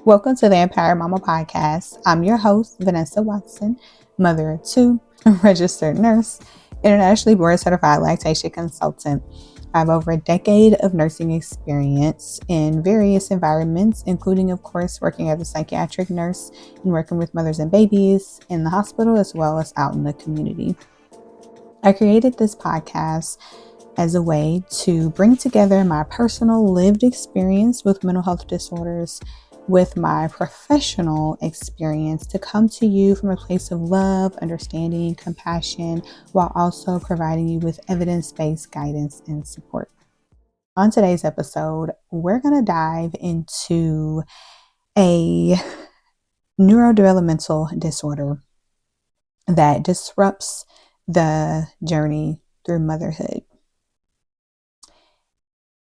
Welcome to the Empower Mama podcast. I'm your host, Vanessa Watson, mother of two, registered nurse, internationally board certified lactation consultant. I have over a decade of nursing experience in various environments, including, of course, working as a psychiatric nurse and working with mothers and babies in the hospital as well as out in the community. I created this podcast as a way to bring together my personal lived experience with mental health disorders with my professional experience to come to you from a place of love, understanding, compassion, while also providing you with evidence-based guidance and support. On today's episode, we're going to dive into a neurodevelopmental disorder that disrupts the journey through motherhood.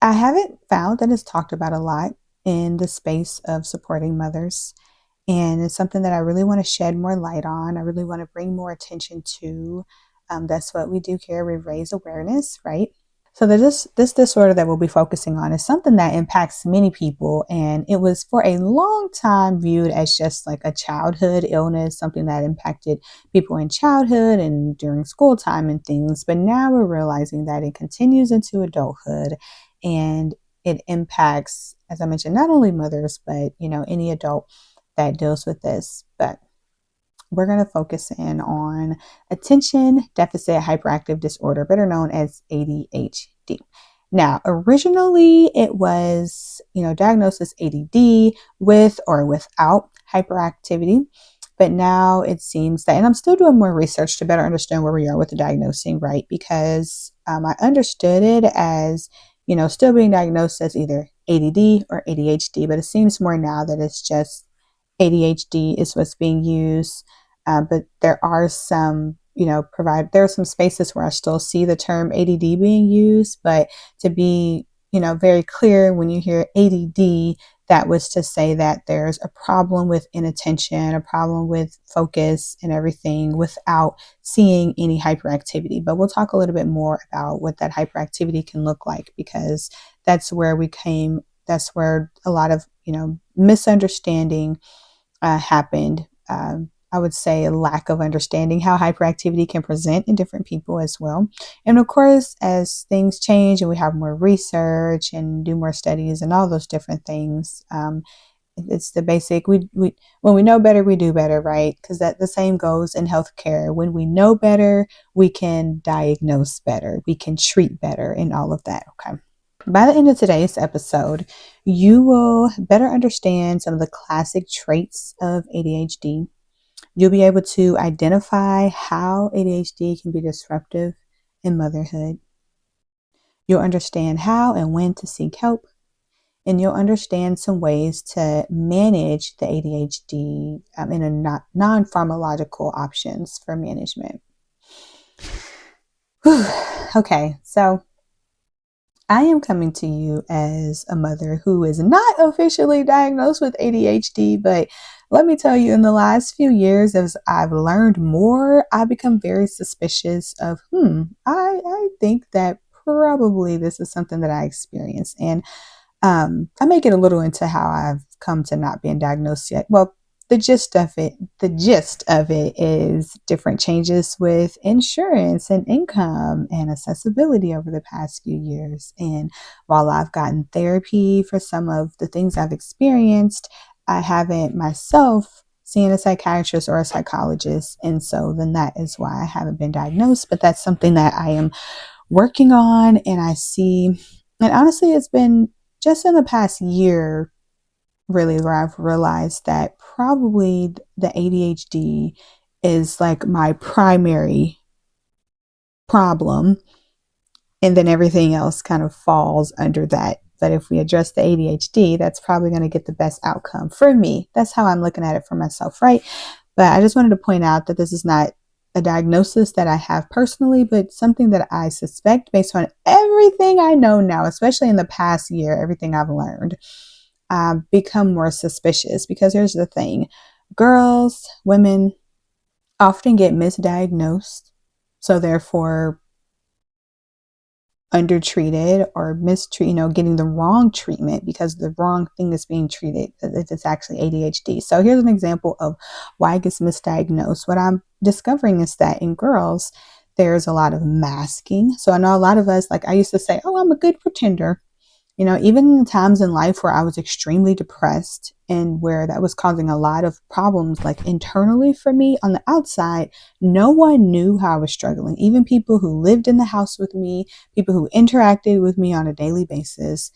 I haven't found that it's talked about a lot in the space of supporting mothers. And it's something that I really want to shed more light on. I really want to bring more attention to. That's what we do here. We raise awareness, right? So this disorder that we'll be focusing on is something that impacts many people. And it was for a long time viewed as just like a childhood illness, something that impacted people in childhood and during school time and things. But now we're realizing that it continues into adulthood and it impacts, as I mentioned, not only mothers, but, any adult that deals with this. But we're going to focus in on attention deficit hyperactive disorder, better known as ADHD. Now, originally it was, diagnosed as ADD with or without hyperactivity. But now it seems that, and I'm still doing more research to better understand where we are with the diagnosing, right? Because I understood it as, still being diagnosed as either ADD or ADHD, but it seems more now that it's just ADHD is what's being used. But there are some, there are some spaces where I still see the term ADD being used, but to be, very clear, when you hear ADD, that was to say that there's a problem with inattention, a problem with focus and everything without seeing any hyperactivity. But we'll talk a little bit more about what that hyperactivity can look like, because that's where a lot of, misunderstanding happened. I would say a lack of understanding how hyperactivity can present in different people as well. And of course, as things change and we have more research and do more studies and all those different things, it's the basic, when we know better, we do better, right? Because that the same goes in healthcare. When we know better, we can diagnose better, we can treat better and all of that, okay? By the end of today's episode, you will better understand some of the classic traits of ADHD. You'll be able to identify how ADHD can be disruptive in motherhood. You'll understand how and when to seek help. And you'll understand some ways to manage the ADHD in a non-pharmacological options for management. Okay, so I am coming to you as a mother who is not officially diagnosed with ADHD, but let me tell you, in the last few years, as I've learned more, I've become very suspicious of, I think that probably this is something that I experience. And I may get a little into how I've come to not being diagnosed yet. Well, the gist of it is different changes with insurance and income and accessibility over the past few years. And while I've gotten therapy for some of the things I've experienced, I haven't myself seen a psychiatrist or a psychologist. And so then that is why I haven't been diagnosed. But that's something that I am working on. And I see, and honestly, it's been just in the past year, really, where I've realized that probably the ADHD is like my primary problem. And then everything else kind of falls under that. But if we address the ADHD, that's probably going to get the best outcome for me. That's how I'm looking at it for myself, right? But I just wanted to point out that this is not a diagnosis that I have personally, but something that I suspect based on everything I know now, especially in the past year, everything I've learned. Become more suspicious, because here's the thing. Girls, women often get misdiagnosed. So therefore, undertreated or mistreat, getting the wrong treatment because the wrong thing is being treated if it's actually ADHD. So here's an example of why it gets misdiagnosed. What I'm discovering is that in girls, there's a lot of masking. So I know a lot of us, like I used to say, oh, I'm a good pretender. Even in times in life where I was extremely depressed and where that was causing a lot of problems, like internally for me on the outside, no one knew how I was struggling. Even people who lived in the house with me, people who interacted with me on a daily basis,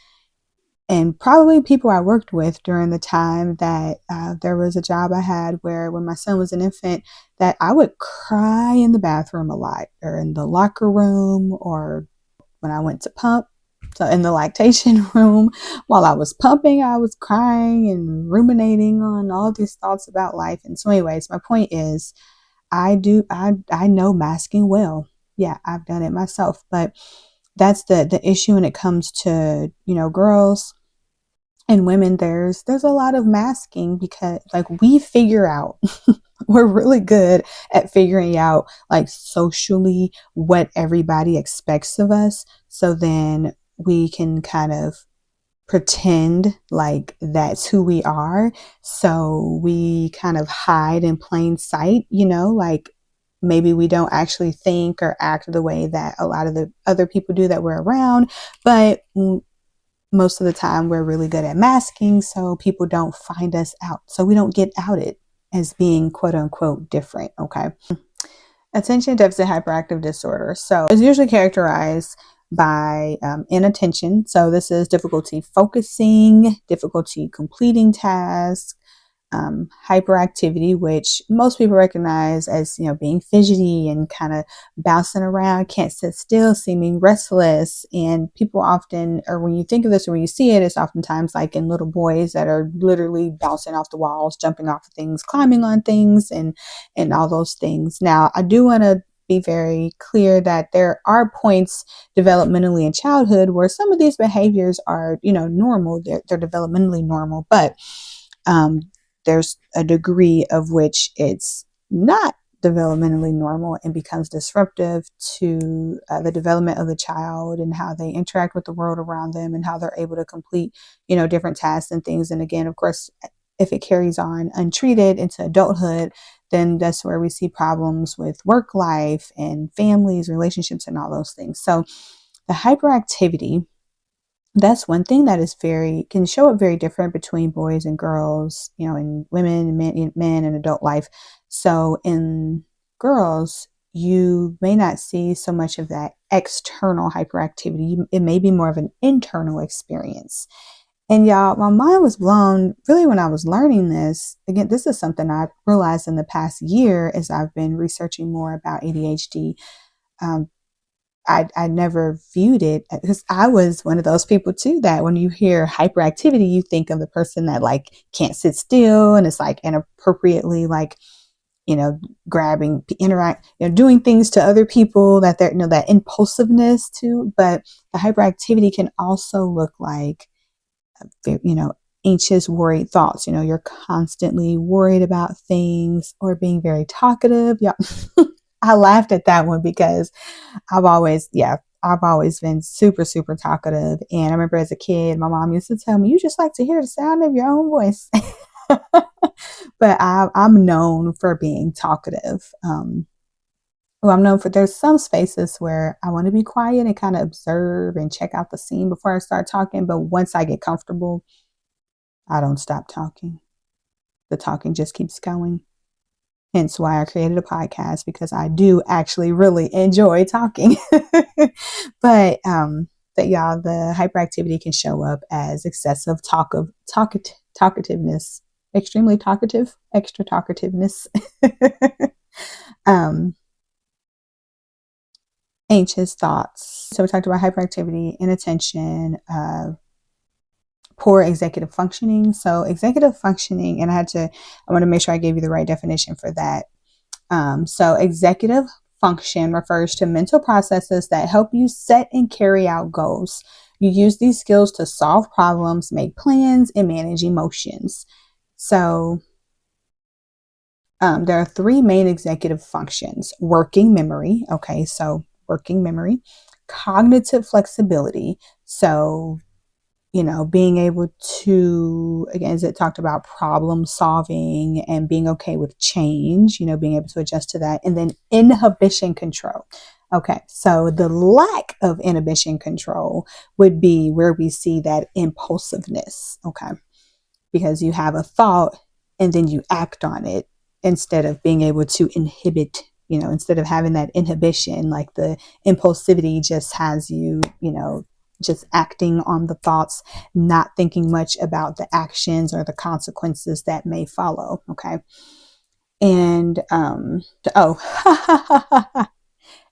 and probably people I worked with during the time that there was a job I had where when my son was an infant, that I would cry in the bathroom a lot or in the locker room or when I went to pump. So in the lactation room, while I was pumping, I was crying and ruminating on all these thoughts about life. And so anyways, my point is I know masking well. Yeah, I've done it myself. But that's the issue when it comes to, girls and women. There's a lot of masking because like we figure out we're really good at figuring out like socially what everybody expects of us. So then we can kind of pretend like that's who we are. So we kind of hide in plain sight, like maybe we don't actually think or act the way that a lot of the other people do that we're around. But most of the time we're really good at masking so people don't find us out. So we don't get outed as being quote unquote different. Okay. Attention deficit hyperactive disorder. So it's usually characterized by inattention. So this is difficulty focusing, difficulty completing tasks, hyperactivity, which most people recognize as, being fidgety and kind of bouncing around, can't sit still, seeming restless. And people often, or when you think of this or when you see it, it's oftentimes like in little boys that are literally bouncing off the walls, jumping off of things, climbing on things, and all those things. Now, I do want to be very clear that there are points developmentally in childhood where some of these behaviors are, normal. They're developmentally normal, but there's a degree of which it's not developmentally normal and becomes disruptive to the development of the child and how they interact with the world around them and how they're able to complete, different tasks and things. And again, of course, if it carries on untreated into adulthood, then that's where we see problems with work life and families, relationships, and all those things. So the hyperactivity, that's one thing that is can show up very different between boys and girls, and women and men in adult life. So in girls, you may not see so much of that external hyperactivity. It may be more of an internal experience. And y'all, my mind was blown really when I was learning this. Again, this is something I realized in the past year as I've been researching more about ADHD. I never viewed it because I was one of those people too that when you hear hyperactivity, you think of the person that like can't sit still and it's like inappropriately like, grabbing, doing things to other people that they're, that impulsiveness too. But the hyperactivity can also look like, anxious, worried thoughts. You're constantly worried about things or being very talkative. Yeah. I laughed at that one because I've always been super, super talkative. And I remember as a kid, my mom used to tell me, you just like to hear the sound of your own voice. But I'm known for being talkative. I'm known for, there's some spaces where I want to be quiet and kind of observe and check out the scene before I start talking. But once I get comfortable, I don't stop talking. The talking just keeps going. Hence why I created a podcast, because I do actually really enjoy talking. But y'all, the hyperactivity can show up as excessive talkativeness, extremely talkative, extra talkativeness, anxious thoughts. So we talked about hyperactivity, inattention, poor executive functioning. So executive functioning, and I want to make sure I gave you the right definition for that. So executive function refers to mental processes that help you set and carry out goals. You use these skills to solve problems, make plans, and manage emotions. So there are three main executive functions: working memory. Okay, so working memory, cognitive flexibility. So, being able to, again, as it talked about problem solving and being okay with change, being able to adjust to that. And then inhibition control. Okay, so the lack of inhibition control would be where we see that impulsiveness. Okay, because you have a thought and then you act on it instead of being able to inhibit, instead of having that inhibition, like the impulsivity just has you, just acting on the thoughts, not thinking much about the actions or the consequences that may follow. Okay. And,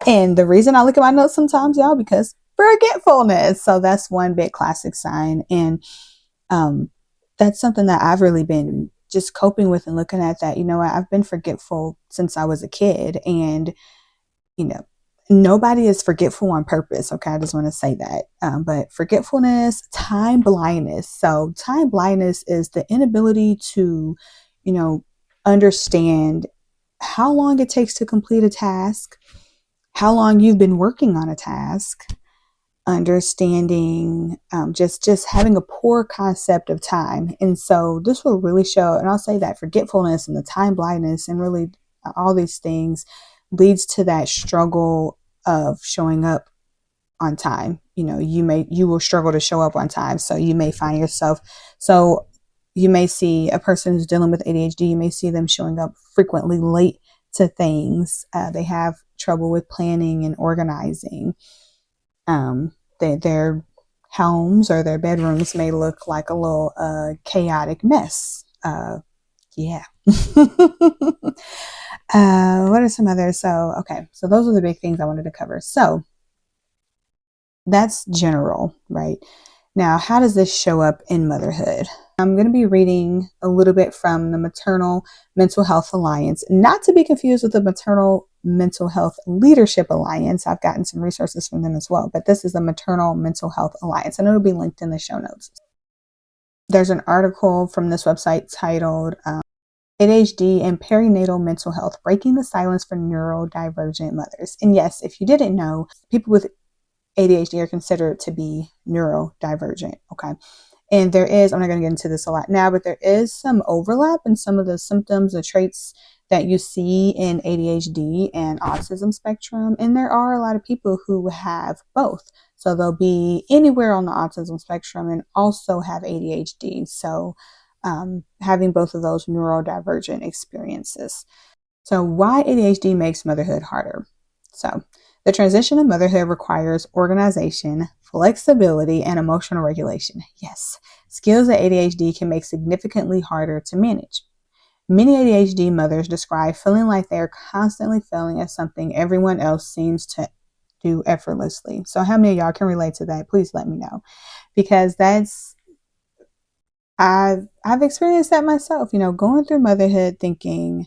and the reason I look at my notes sometimes, y'all, because forgetfulness. So that's one big classic sign. And, that's something that I've really been just coping with and looking at that, I've been forgetful since I was a kid, and, nobody is forgetful on purpose. Okay. I just want to say that. But forgetfulness, time blindness. So time blindness is the inability to, understand how long it takes to complete a task, how long you've been working on a task, understanding, just having a poor concept of time. And so this will really show, and I'll say that forgetfulness and the time blindness and really all these things leads to that struggle of showing up on time. You will struggle to show up on time. So you may find yourself, so you may see a person who's dealing with ADHD, you may see them showing up frequently late to things. They have trouble with planning and organizing. Their homes or their bedrooms may look like a little chaotic mess. Yeah. What are some others? So, okay. So those are the big things I wanted to cover. So that's general, right? Now, how does this show up in motherhood? I'm going to be reading a little bit from the Maternal Mental Health Alliance, not to be confused with the Maternal Mental Health Leadership Alliance. I've gotten some resources from them as well, but this is the Maternal Mental Health Alliance, and it'll be linked in the show notes. There's an article from this website titled ADHD and Perinatal Mental Health, Breaking the Silence for Neurodivergent Mothers. And yes, if you didn't know, people with ADHD are considered to be neurodivergent. Okay. And there is, I'm not going to get into this a lot now, but there is some overlap in some of the symptoms, the traits that you see in ADHD and autism spectrum. And there are a lot of people who have both. So they'll be anywhere on the autism spectrum and also have ADHD. So having both of those neurodivergent experiences. So why ADHD makes motherhood harder? So the transition to motherhood requires organization, flexibility, and emotional regulation. Yes, skills that ADHD can make significantly harder to manage. Many ADHD mothers describe feeling like they're constantly failing at something everyone else seems to do effortlessly. So how many of y'all can relate to that? Please let me know, because I've experienced that myself, going through motherhood thinking,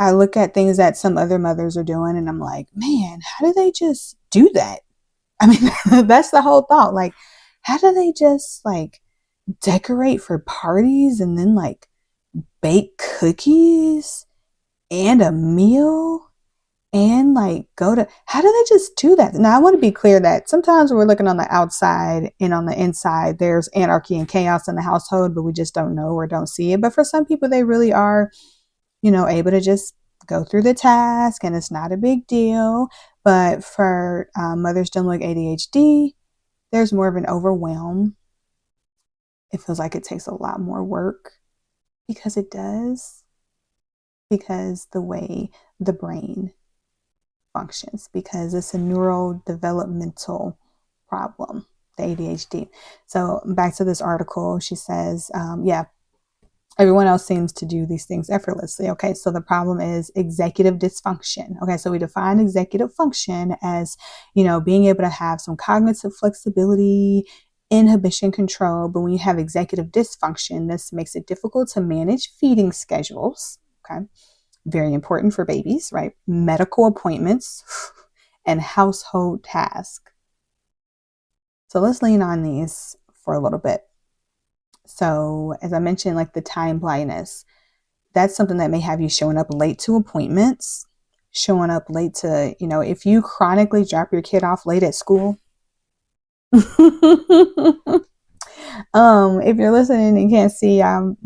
I look at things that some other mothers are doing and I'm like, man, how do they just do that? I mean, that's the whole thought. Like, how do they just decorate for parties and then bake cookies and a meal and how do they just do that? Now, I want to be clear that sometimes we're looking on the outside and on the inside, there's anarchy and chaos in the household, but we just don't know or don't see it. But for some people, they really are, able to just go through the task and it's not a big deal. But for mothers dealing with ADHD, there's more of an overwhelm. It feels like it takes a lot more work, because it does, because the way the brain functions, because it's a neurodevelopmental problem, the ADHD. So back to this article, she says, everyone else seems to do these things effortlessly. Okay, so the problem is executive dysfunction. Okay, so we define executive function as, being able to have some cognitive flexibility, inhibition control. But when you have executive dysfunction, this makes it difficult to manage feeding schedules. Okay, very important for babies, right? Medical appointments and household tasks. So let's lean on these for a little bit. So as I mentioned, the time blindness, that's something that may have you showing up late to appointments, showing up late to, if you chronically drop your kid off late at school, if you're listening and can't see, I'm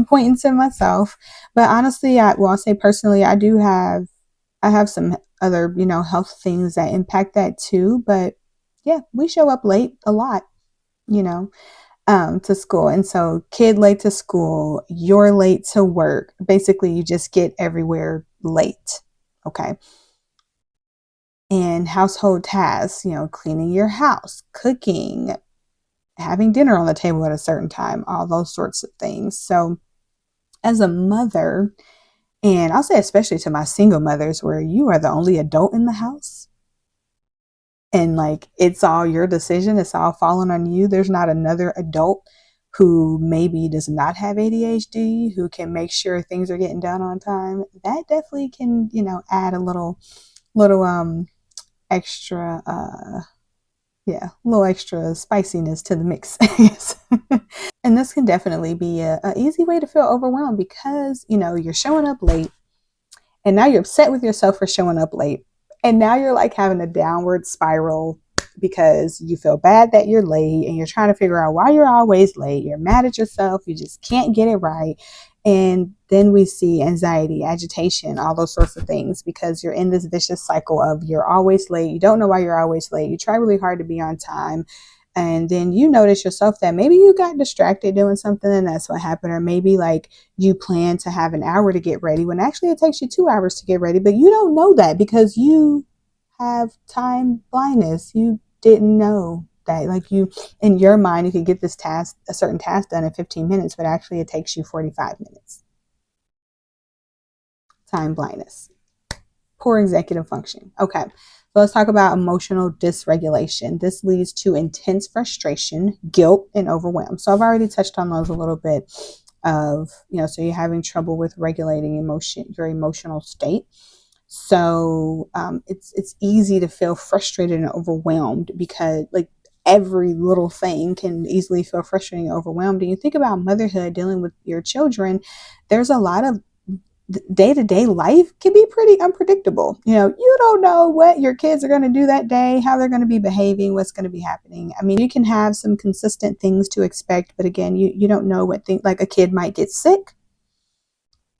pointing to myself. But honestly, I'll say personally, I have some other, health things that impact that too. But yeah, we show up late a lot, you know, to school. And so kid late to school, you're late to work. Basically, you just get everywhere late. Okay. And household tasks, cleaning your house, cooking, having dinner on the table at a certain time, all those sorts of things. So as a mother, and I'll say especially to my single mothers, where you are the only adult in the house and like it's all your decision, it's all falling on you. There's not another adult who maybe does not have ADHD who can make sure things are getting done on time. That definitely can, add a little extra little extra spiciness to the mix. And this can definitely be a easy way to feel overwhelmed because, you're showing up late and now you're upset with yourself for showing up late. And now you're like having a downward spiral because you feel bad that you're late and you're trying to figure out why you're always late. You're mad at yourself. You just can't get it right. And then we see anxiety, agitation, all those sorts of things because you're in this vicious cycle of you're always late. You don't know why you're always late. You try really hard to be on time. And then you notice yourself that maybe you got distracted doing something and that's what happened. Or maybe like you plan to have an hour to get ready when actually it takes you 2 hours to get ready, but you don't know that because you have time blindness. You didn't know that like you in your mind you could get a certain task done in 15 minutes, but actually it takes you 45 minutes. Time blindness. Poor executive function. Okay. So let's talk about emotional dysregulation. This leads to intense frustration, guilt, and overwhelm. So I've already touched on those a little bit of, so you're having trouble with regulating your emotional state. So it's easy to feel frustrated and overwhelmed because like every little thing can easily feel frustrating and overwhelmed. And you think about motherhood, dealing with your children, there's a lot of day-to-day life can be pretty unpredictable. You don't know what your kids are going to do that day, how they're going to be behaving, what's going to be happening. I mean, you can have some consistent things to expect, but again, you don't know what things, like a kid might get sick.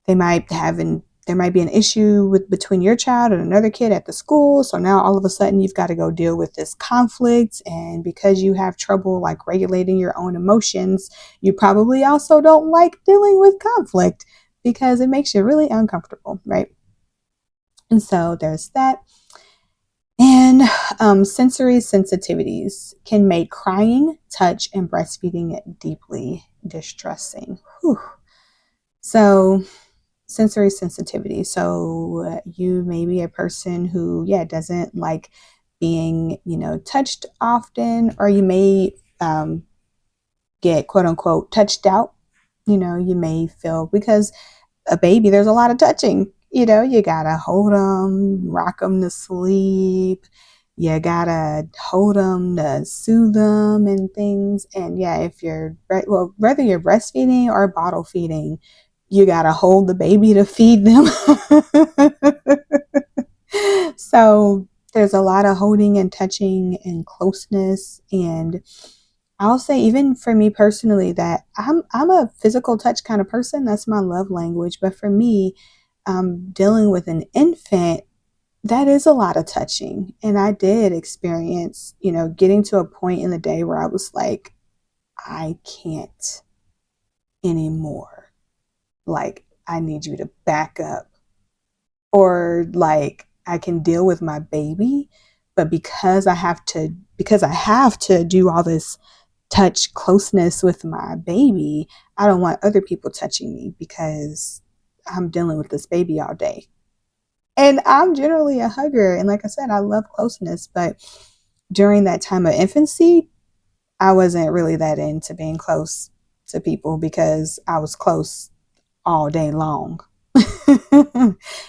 They might have there might be an issue between your child and another kid at the school. So now all of a sudden you've got to go deal with this conflict. And because you have trouble like regulating your own emotions, you probably also don't like dealing with conflict because it makes you really uncomfortable, right? And so there's that. And sensory sensitivities can make crying, touch, and breastfeeding deeply distressing. Whew. So sensory sensitivity. So you may be a person who, doesn't like being, touched often, or you may get quote unquote touched out. You may feel because a baby, there's a lot of touching. You gotta hold them, rock them to sleep. You gotta hold them to soothe them and things. And yeah, whether you're breastfeeding or bottle feeding, you gotta hold the baby to feed them. So there's a lot of holding and touching and closeness. And I'll say even for me personally that I'm a physical touch kind of person. That's my love language. But for me, dealing with an infant, that is a lot of touching. And I did experience, getting to a point in the day where I was like, I can't anymore. Like, I need you to back up. Or like I can deal with my baby, but because I have to do all this touch closeness with my baby, I don't want other people touching me because I'm dealing with this baby all day. And I'm generally a hugger. And like I said, I love closeness. But during that time of infancy, I wasn't really that into being close to people because I was close all day long.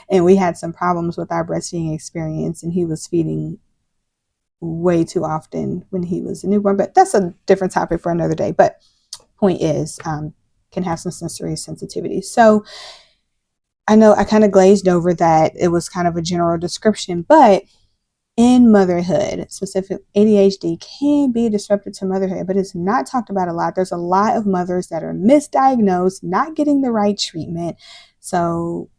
And we had some problems with our breastfeeding experience, and he was feeding way too often when he was a newborn. But that's a different topic for another day. But point is, can have some sensory sensitivity. So I know I kind of glazed over that it was kind of a general description, but in motherhood, specific ADHD can be disruptive to motherhood, but it's not talked about a lot. There's a lot of mothers that are misdiagnosed, not getting the right treatment. So,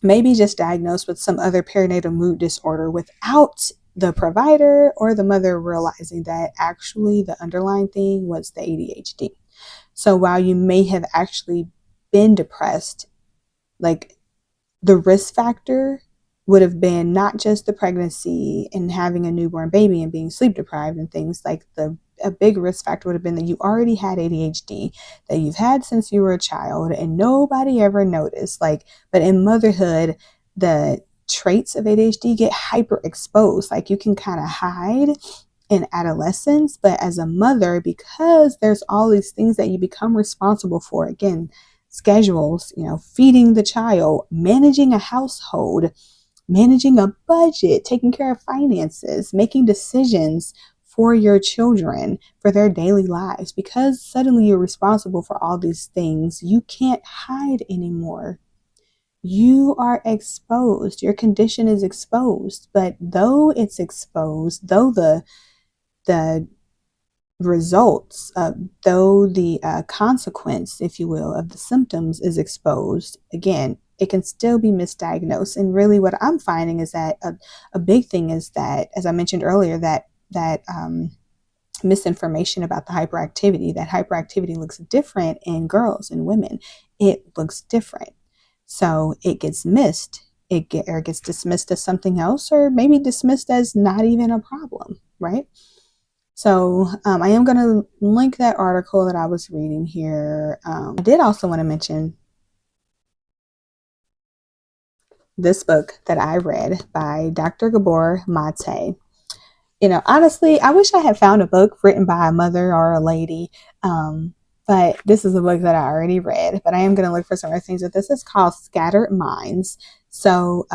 maybe just diagnosed with some other perinatal mood disorder without the provider or the mother realizing that actually the underlying thing was the ADHD. So while you may have actually been depressed, like the risk factor would have been not just the pregnancy and having a newborn baby and being sleep deprived and things like a big risk factor would have been that you already had ADHD that you've had since you were a child and nobody ever noticed. Like, but in motherhood, the traits of ADHD get hyper exposed. Like you can kind of hide in adolescence, but as a mother, because there's all these things that you become responsible for, again, schedules, feeding the child, managing a household, managing a budget, taking care of finances, making decisions for your children, for their daily lives. Because suddenly you're responsible for all these things, you can't hide anymore. You are exposed. Your condition is exposed. But though it's exposed, though the results, though the consequence, if you will, of the symptoms is exposed, again, it can still be misdiagnosed. And really, what I'm finding is that a big thing is that, as I mentioned earlier, that misinformation about the hyperactivity. That hyperactivity looks different in girls and women. It looks different, so it gets missed. Or it gets dismissed as something else, or maybe dismissed as not even a problem, right? So I am going to link that article that I was reading here. I did also want to mention this book that I read by Dr. Gabor Mate. Honestly, I wish I had found a book written by a mother or a lady, but this is a book that I already read. But I am going to look for some other things. But this is called Scattered Minds. So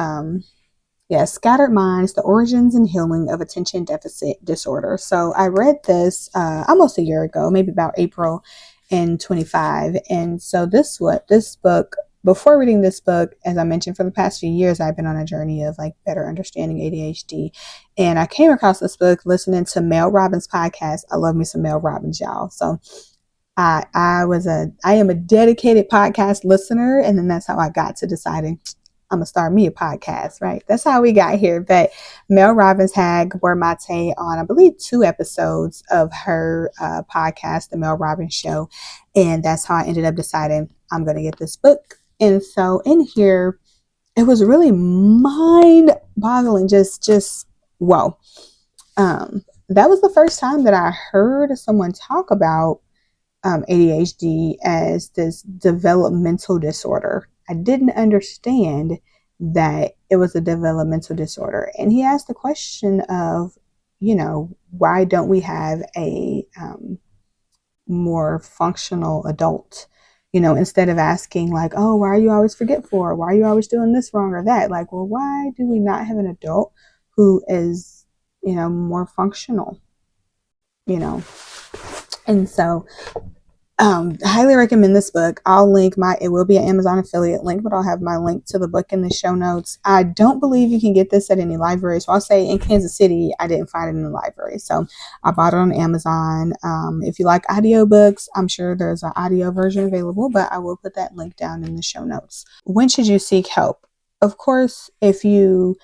yeah, Scattered Minds, The Origins and Healing of Attention Deficit Disorder. So I read this almost a year ago, maybe about April in 25. And so this book, before reading this book, as I mentioned, for the past few years, I've been on a journey of like better understanding ADHD. And I came across this book listening to Mel Robbins' podcast. I love me some Mel Robbins, y'all. So I am a dedicated podcast listener, and then that's how I got to deciding I'm gonna start me a podcast, right? That's how we got here. But Mel Robbins had Gabor Mate on, I believe, 2 episodes of her podcast, The Mel Robbins Show, and that's how I ended up deciding I'm gonna get this book. And so in here, it was really mind-boggling. Just whoa. That was the first time that I heard someone talk about ADHD as this developmental disorder. I didn't understand that it was a developmental disorder. And he asked the question of, why don't we have a more functional adult? Instead of asking like, oh, why are you always forgetful? Or why are you always doing this wrong or that? Like, well, why do we not have an adult who is, more functional? You know, and so highly recommend this book. I'll link it will be an Amazon affiliate link, but I'll have my link to the book in the show notes. I don't believe you can get this at any library. So I'll say in Kansas City, I didn't find it in the library. So I bought it on Amazon. If you like audiobooks, I'm sure there's an audio version available, but I will put that link down in the show notes. When should you seek help? Of course, if you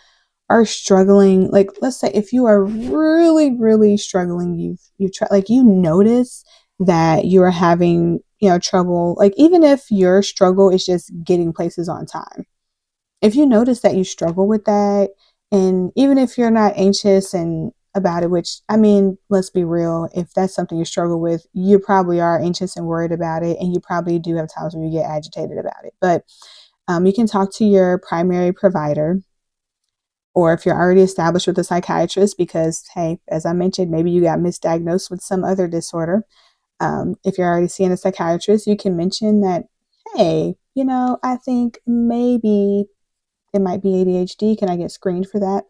are struggling, like let's say if you are really, really struggling, you've tried, like you notice that you are having, trouble, like even if your struggle is just getting places on time. If you notice that you struggle with that, and even if you're not anxious and about it, which I mean, let's be real, if that's something you struggle with, you probably are anxious and worried about it, and you probably do have times where you get agitated about it. But you can talk to your primary provider, or if you're already established with a psychiatrist, because hey, as I mentioned, maybe you got misdiagnosed with some other disorder. If you're already seeing a psychiatrist, you can mention that, hey, I think maybe it might be ADHD. Can I get screened for that?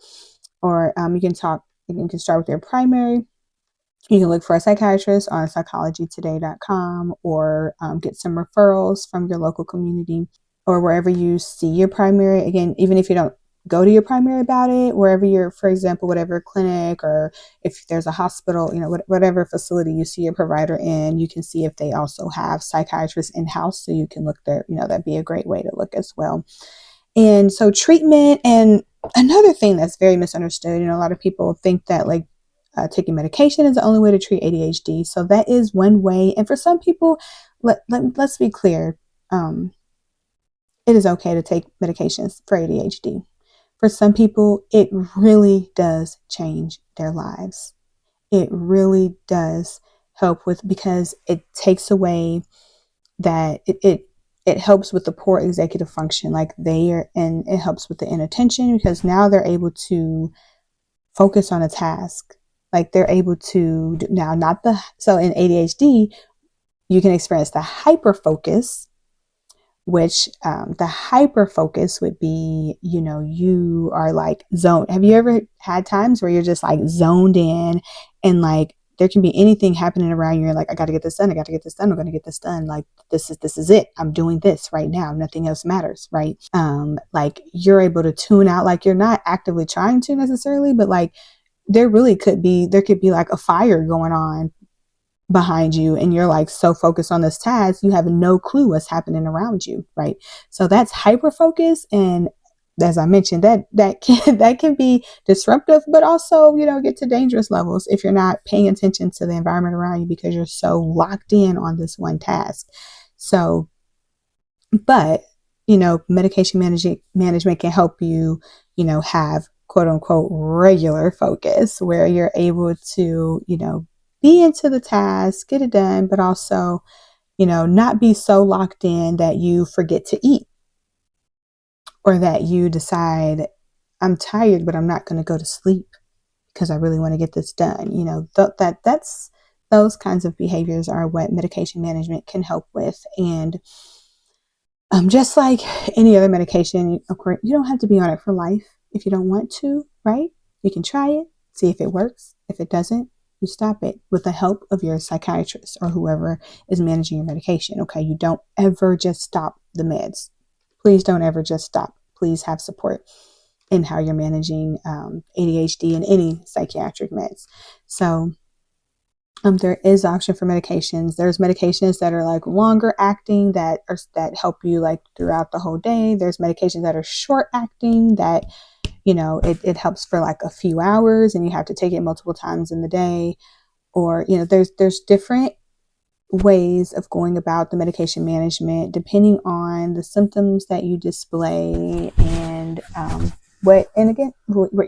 Or you can start with your primary. You can look for a psychiatrist on psychologytoday.com, or get some referrals from your local community. or wherever you see your primary, again, even if you don't go to your primary about it, wherever you're, for example, whatever clinic, or if there's a hospital, whatever facility you see your provider in, you can see if they also have psychiatrists in-house, so you can look there. That'd be a great way to look as well. And so treatment, and another thing that's very misunderstood, a lot of people think that like taking medication is the only way to treat ADHD. So that is one way. And for some people, let's be clear, it is okay to take medications for ADHD. For some people, it really does change their lives. It really does help with, because it takes away that it helps with the poor executive function, like and it helps with the inattention, because now they're able to focus on a task. Like they're able to now, so in ADHD, you can experience the hyper focus, which the hyper focus would be, you are like zoned. Have you ever had times where you're just like zoned in, and like there can be anything happening around you? You're like, I got to get this done. I got to get this done. I'm going to get this done. Like this is it. I'm doing this right now. Nothing else matters. Right. Like you're able to tune out, like you're not actively trying to necessarily, but like there could be like a fire going on behind you, and you're like so focused on this task, you have no clue what's happening around you, right? So that's hyper focus. And as I mentioned, that can be disruptive, but also get to dangerous levels if you're not paying attention to the environment around you, because you're so locked in on this one task. So, but medication management can help you have quote unquote regular focus, where you're able to be into the task, get it done, but also, not be so locked in that you forget to eat, or that you decide, I'm tired, but I'm not going to go to sleep because I really want to get this done. That's those kinds of behaviors are what medication management can help with. And just like any other medication, of course, you don't have to be on it for life if you don't want to, right? You can try it, see if it works. If it doesn't, you stop it with the help of your psychiatrist or whoever is managing your medication. Okay, you don't ever just stop the meds. Please don't ever just stop. Please have support in how you're managing ADHD and any psychiatric meds. So there is option for medications. There's medications that are like longer acting that help you like throughout the whole day. There's medications that are short acting that it helps for like a few hours, and you have to take it multiple times in the day. Or there's different ways of going about the medication management depending on the symptoms that you display, and what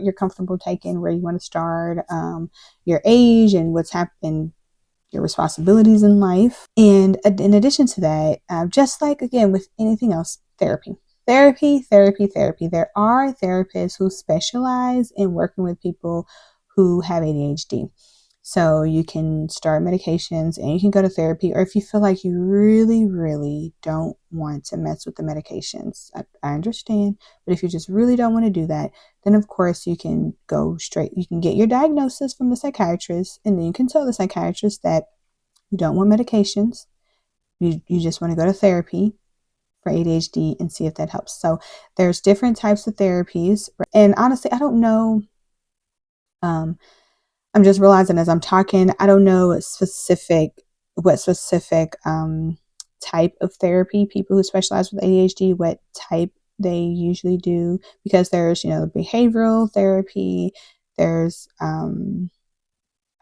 you're comfortable taking, where you want to start, your age, and what's happened, your responsibilities in life. And in addition to that, just like again with anything else, therapy. There are therapists who specialize in working with people who have ADHD. So you can start medications and you can go to therapy, or if you feel like you really, really don't want to mess with the medications, I understand. But if you just really don't want to do that, then of course you can go straight. You can get your diagnosis from the psychiatrist, and then you can tell the psychiatrist that you don't want medications. You just want to go to therapy for ADHD and see if that helps. So there's different types of therapies. And honestly, I don't know. I'm just realizing as I'm talking, I don't know what specific type of therapy people who specialize with ADHD, what type they usually do, because there's behavioral therapy, there's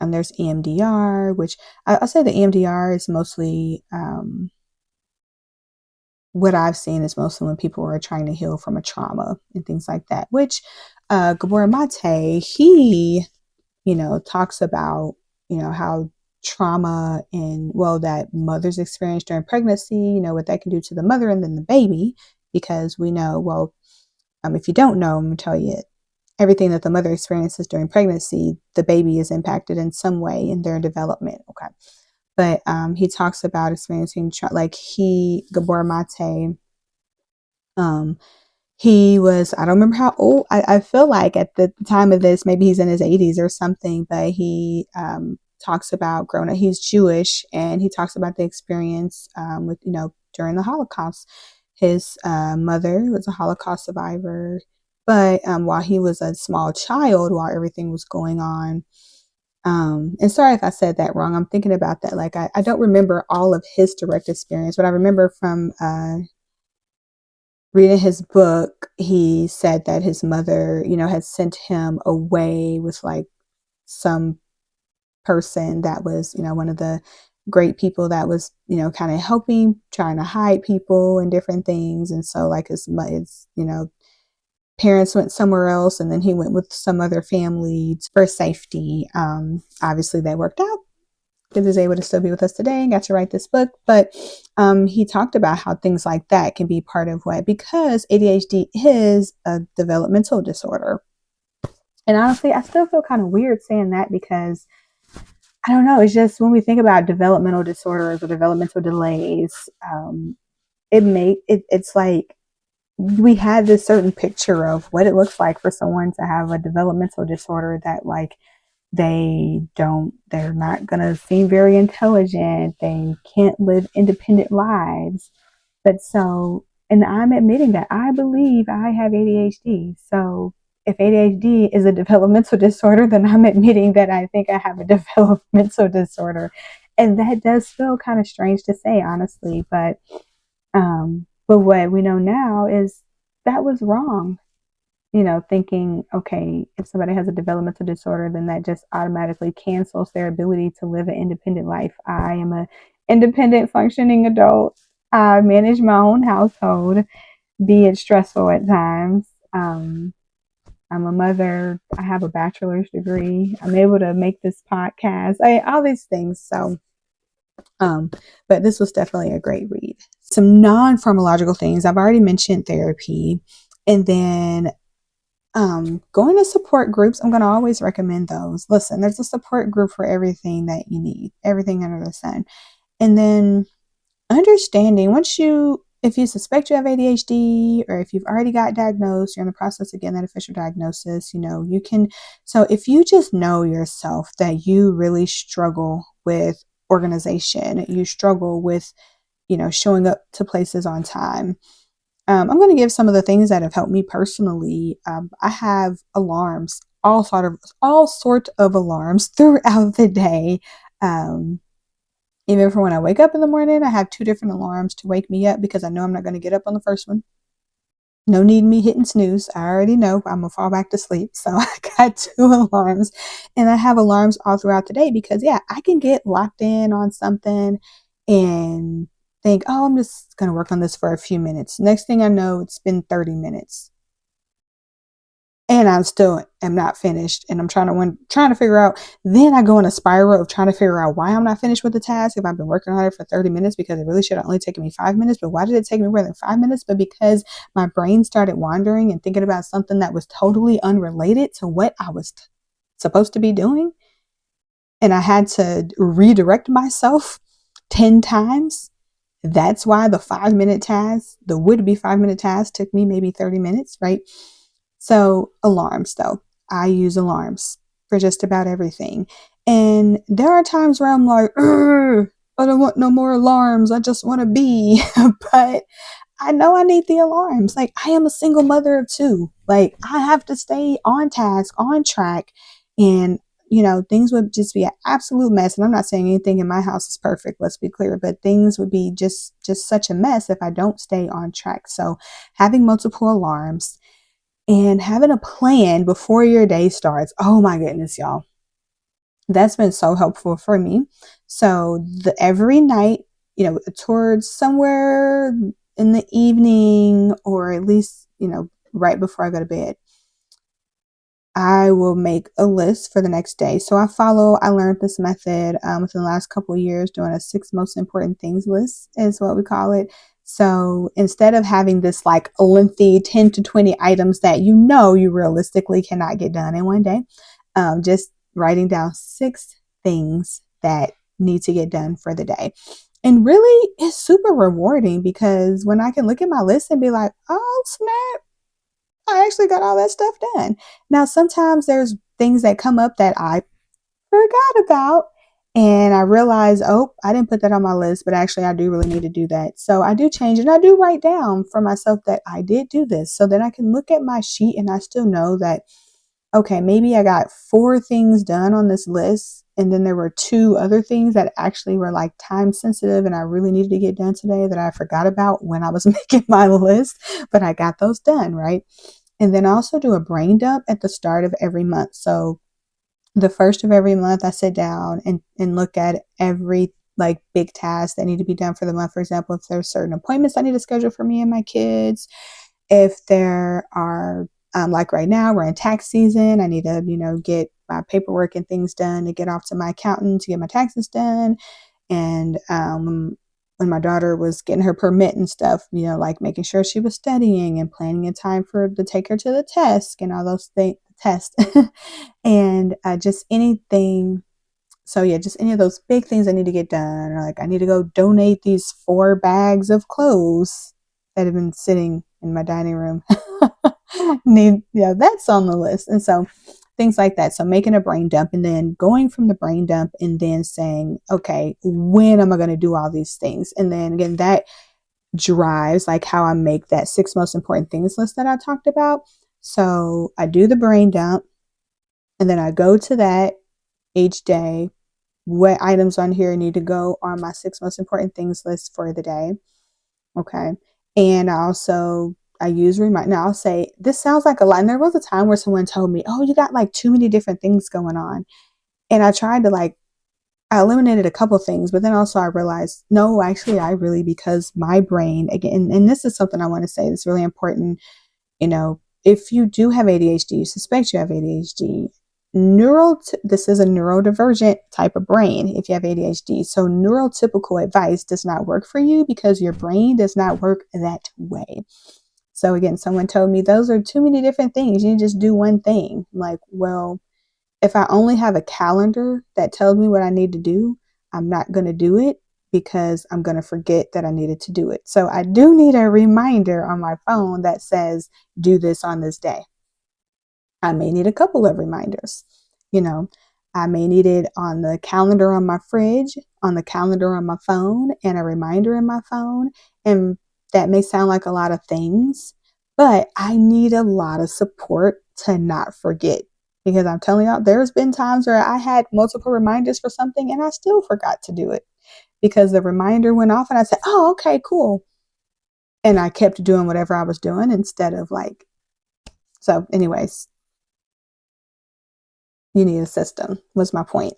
EMDR, which I'll say the EMDR is mostly what I've seen is mostly when people are trying to heal from a trauma and things like that, which Gabor Mate, he talks about, how trauma and, that mothers experience during pregnancy, what that can do to the mother and then the baby, because we know, if you don't know, I'm going to tell you everything that the mother experiences during pregnancy, the baby is impacted in some way in their development. Okay. But he talks about experiencing, Gabor Mate, he was, I don't remember how old, I feel like at the time of this, maybe he's in his 80s or something, but he talks about growing up. He's Jewish, and he talks about the experience with, during the Holocaust. His mother was a Holocaust survivor, but while he was a small child, while everything was going on, and sorry if I said that wrong. I'm thinking about that. Like, I don't remember all of his direct experience, but I remember from reading his book, he said that his mother, had sent him away with like some person that was, one of the great people that was, kind of helping, trying to hide people and different things. And so, like, his parents went somewhere else, and then he went with some other family for safety. Obviously, that worked out because he's able to still be with us today and got to write this book. But he talked about how things like that can be part of because ADHD is a developmental disorder. And honestly, I still feel kind of weird saying that because I don't know. It's just when we think about developmental disorders or developmental delays, it's like we had this certain picture of what it looks like for someone to have a developmental disorder that like they're not going to seem very intelligent. They can't live independent lives. But so, and I'm admitting that I believe I have ADHD. So if ADHD is a developmental disorder, then I'm admitting that I think I have a developmental disorder. And that does feel kind of strange to say, honestly. But what we know now is that was wrong. Thinking, okay, if somebody has a developmental disorder, then that just automatically cancels their ability to live an independent life. I am an independent functioning adult. I manage my own household, be it stressful at times. I'm a mother. I have a bachelor's degree. I'm able to make this podcast. All these things. So, but this was definitely a great read. Some non-pharmacological things. I've already mentioned therapy. And then going to support groups, I'm going to always recommend those. Listen, there's a support group for everything that you need, everything under the sun. And then understanding if you suspect you have ADHD or if you've already got diagnosed, you're in the process of getting that official diagnosis, you can. So if you just know yourself that you really struggle with organization, you struggle with, showing up to places on time. I'm going to give some of the things that have helped me personally. I have alarms, all sort of alarms throughout the day. Even for when I wake up in the morning, I have 2 different alarms to wake me up because I know I'm not going to get up on the first one. No need me hitting snooze. I already know I'm going to fall back to sleep. So I got 2 alarms, and I have alarms all throughout the day because, yeah, I can get locked in on something and think, oh, I'm just going to work on this for a few minutes. Next thing I know, it's been 30 minutes. And I'm still am not finished, and I'm trying to figure out. Then I go in a spiral of trying to figure out why I'm not finished with the task. If I've been working on it for 30 minutes, because it really should have only taken me 5 minutes. But why did it take me more than 5 minutes? But because my brain started wandering and thinking about something that was totally unrelated to what I was supposed to be doing, and I had to redirect myself 10 times. That's why the 5-minute task, the would-be 5-minute task, took me maybe 30 minutes, right? So alarms, though. I use alarms for just about everything. And there are times where I'm like, I don't want no more alarms. I just want to be. But I know I need the alarms. Like, I am a single mother of 2. Like, I have to stay on task, on track. And, things would just be an absolute mess. And I'm not saying anything in my house is perfect, let's be clear, but things would be just such a mess if I don't stay on track. So having multiple alarms and having a plan before your day starts. Oh my goodness, y'all. That's been so helpful for me. So every night, towards somewhere in the evening, or at least, right before I go to bed, I will make a list for the next day. So I learned this method within the last couple of years, doing a 6 most important things list is what we call it. So instead of having this like lengthy 10 to 20 items that you realistically cannot get done in one day, just writing down 6 things that need to get done for the day. And really, it's super rewarding because when I can look at my list and be like, oh, snap, I actually got all that stuff done. Now, sometimes there's things that come up that I forgot about. And I realized, oh, I didn't put that on my list, but actually I do really need to do that. So I do change and I do write down for myself that I did do this. So then I can look at my sheet and I still know that, okay, maybe I got 4 things done on this list. And then there were 2 other things that actually were like time sensitive and I really needed to get done today that I forgot about when I was making my list, but I got those done, right? And then I also do a brain dump at the start of every month. So the first of every month, I sit down and look at every like big task that need to be done for the month. For example, if there's certain appointments I need to schedule for me and my kids, if there are like right now we're in tax season, I need to get my paperwork and things done to get off to my accountant to get my taxes done. And when my daughter was getting her permit and stuff, like making sure she was studying and planning a time for to take her to the test and all those things, test, and just anything. So yeah, just any of those big things I need to get done, or like I need to go donate these 4 bags of clothes that have been sitting in my dining room. That's on the list. And so things like that. So making a brain dump and then going from the brain dump and then saying, okay, when am I going to do all these things? And then again, that drives like how I make that 6 most important things list that I talked about. So I do the brain dump and then I go to that each day. What items on here need to go on my 6 most important things list for the day. Okay. And I use remind. Now I'll say this sounds like a lot. And there was a time where someone told me, "Oh, you got like too many different things going on." And I tried to I eliminated a couple things, but then also I realized, no, actually, because my brain again, and this is something I want to say that's really important. If you do have ADHD, you suspect you have ADHD. This is a neurodivergent type of brain if you have ADHD. So neurotypical advice does not work for you because your brain does not work that way. So again, someone told me those are too many different things. You just do one thing. I'm like, well, if I only have a calendar that tells me what I need to do, I'm not going to do it because I'm going to forget that I needed to do it. So I do need a reminder on my phone that says, do this on this day. I may need a couple of reminders. You know, I may need it on the calendar on my fridge, on the calendar on my phone, and a reminder in my phone. And that may sound like a lot of things, but I need a lot of support to not forget. Because I'm telling y'all, there's been times where I had multiple reminders for something and I still forgot to do it because the reminder went off and I said, oh, okay, cool. And I kept doing whatever I was doing instead of so anyways, you need a system was my point.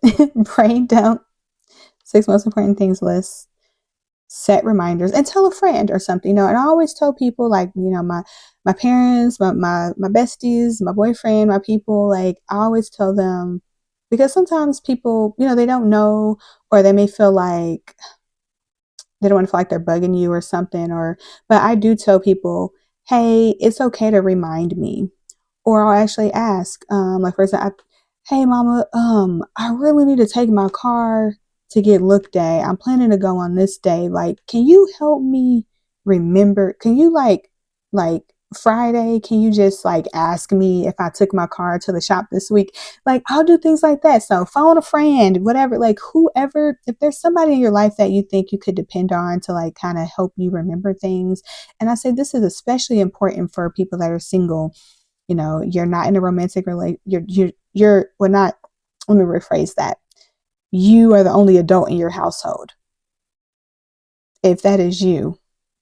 Brain dump, 6 most important things list, set reminders, and tell a friend or something. And I always tell people my parents, my besties, my boyfriend, my people, I always tell them because sometimes people, they don't know or they may feel like they don't want to feel like they're bugging you or something but I do tell people, hey, it's okay to remind me. Or I'll actually ask, for example, hey mama, I really need to take my car to get looked at. I'm planning to go on this day. Can you help me remember? Can you like Friday, can you just ask me if I took my car to the shop this week? I'll do things like that. So phone a friend, whatever, whoever, if there's somebody in your life that you think you could depend on to kind of help you remember things. And I say this is especially important for people that are single. You're not in a romantic relationship. Well, not, let me rephrase that. You are the only adult in your household. If that is you,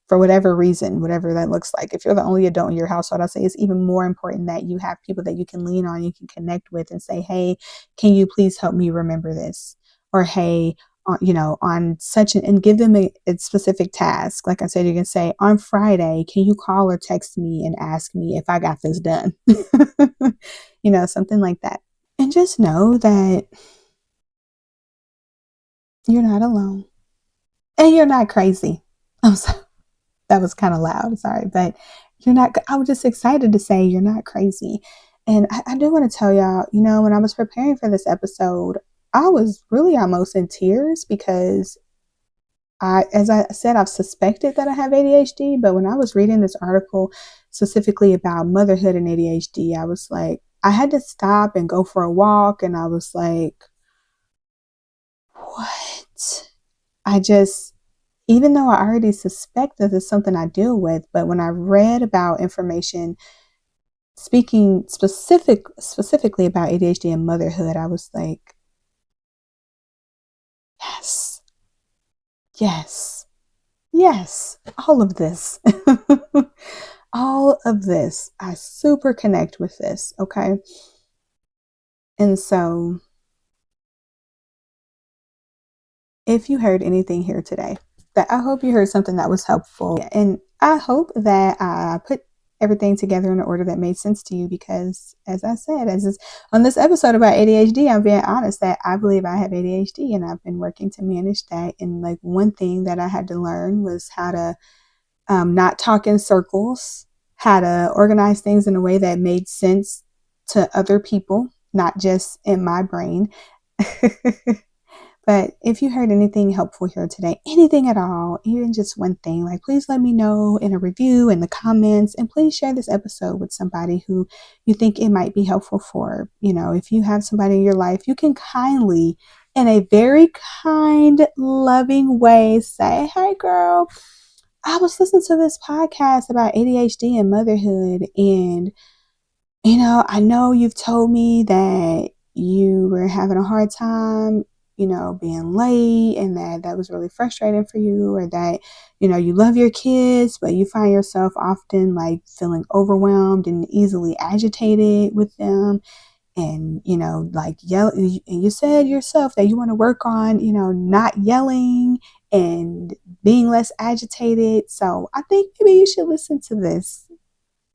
for whatever reason, whatever that looks like, if you're the only adult in your household, I say it's even more important that you have people that you can lean on, you can connect with and say, hey, can you please help me remember this? Or, hey, on and give them a specific task. Like I said, you can say on Friday, can you call or text me and ask me if I got this done? Something like that. And just know that you're not alone and you're not crazy. I'm sorry. That was kind of loud. Sorry, but you're not, I was just excited to say you're not crazy. And I do want to tell y'all, when I was preparing for this episode, I was really almost in tears because as I said, I've suspected that I have ADHD, but when I was reading this article specifically about motherhood and ADHD, I was I had to stop and go for a walk. And I was like, what? I just, even though I already suspect that it's something I deal with, but when I read about information speaking specifically about ADHD and motherhood, I was like, yes, yes, yes, all of this. All of this. I super connect with this, okay? And so if you heard anything here today, that I hope you heard something that was helpful. And I hope that I put everything together in an order that made sense to you because, as I said, on this episode about ADHD, I'm being honest that I believe I have ADHD and I've been working to manage that. And like one thing that I had to learn was how to not talk in circles, how to organize things in a way that made sense to other people, not just in my brain. But if you heard anything helpful here today, anything at all, even just one thing, like please let me know in a review in the comments, and please share this episode with somebody who you think it might be helpful for. You know, if you have somebody in your life, you can kindly, in a very kind, loving way, say, "Hey girl, I was listening to this podcast about ADHD and motherhood, and I know you've told me that you were having a hard time, being late and that was really frustrating for you, or that, you love your kids, but you find yourself often like feeling overwhelmed and easily agitated with them. And, like yell, and you said yourself that you want to work on, not yelling and being less agitated. So I think maybe you should listen to this.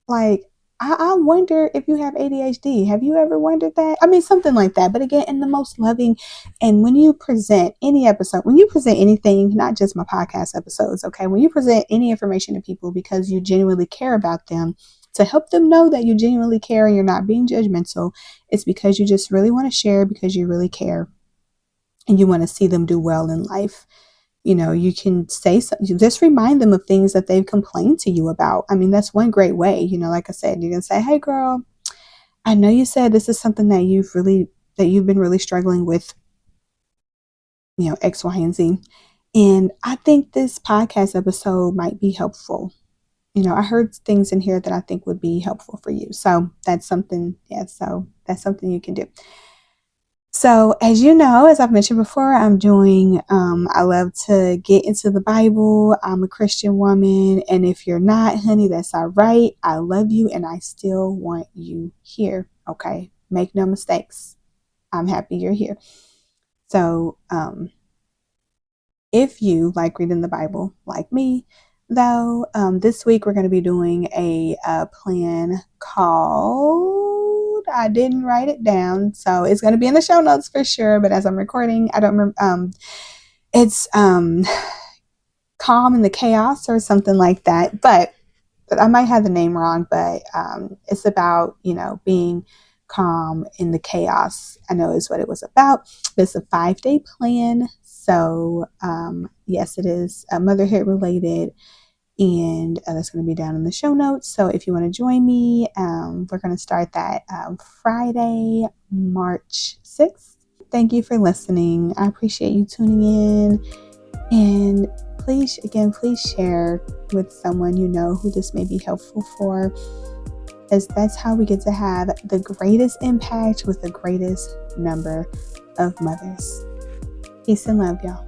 Like, I wonder if you have ADHD. Have you ever wondered that? I mean, something like that. But again, in the most loving, and when you present any episode, when you present anything, not just my podcast episodes, okay, when you present any information to people because you genuinely care about them, to help them know that you genuinely care and you're not being judgmental, it's because you just really want to share because you really care and you want to see them do well in life. You can say something, just remind them of things that they've complained to you about. I mean, that's one great way. Like I said, you can say, "Hey girl, I know you said this is something that you've been really struggling with, X, Y, and Z. And I think this podcast episode might be helpful. I heard things in here that I think would be helpful for you." So that's something, so that's something you can do. So, as you know, as I've mentioned before, I love to get into the Bible. I'm a Christian woman. And if you're not, honey, that's all right. I love you and I still want you here. Okay. Make no mistakes. I'm happy you're here. So, if you like reading the Bible like me, though, this week we're going to be doing a plan called, I didn't write it down, so it's going to be in the show notes for sure, but as I'm recording, I don't remember, it's Calm in the Chaos or something like that, but I might have the name wrong, but it's about, being calm in the chaos, I know is what it was about. It's a 5-day plan. So, yes, it is motherhood related, and that's going to be down in the show notes. So if you want to join me, we're going to start that Friday, March 6th. Thank you for listening. I appreciate you tuning in. And please share with someone you know who this may be helpful for, as that's how we get to have the greatest impact with the greatest number of mothers. Peace and love, y'all.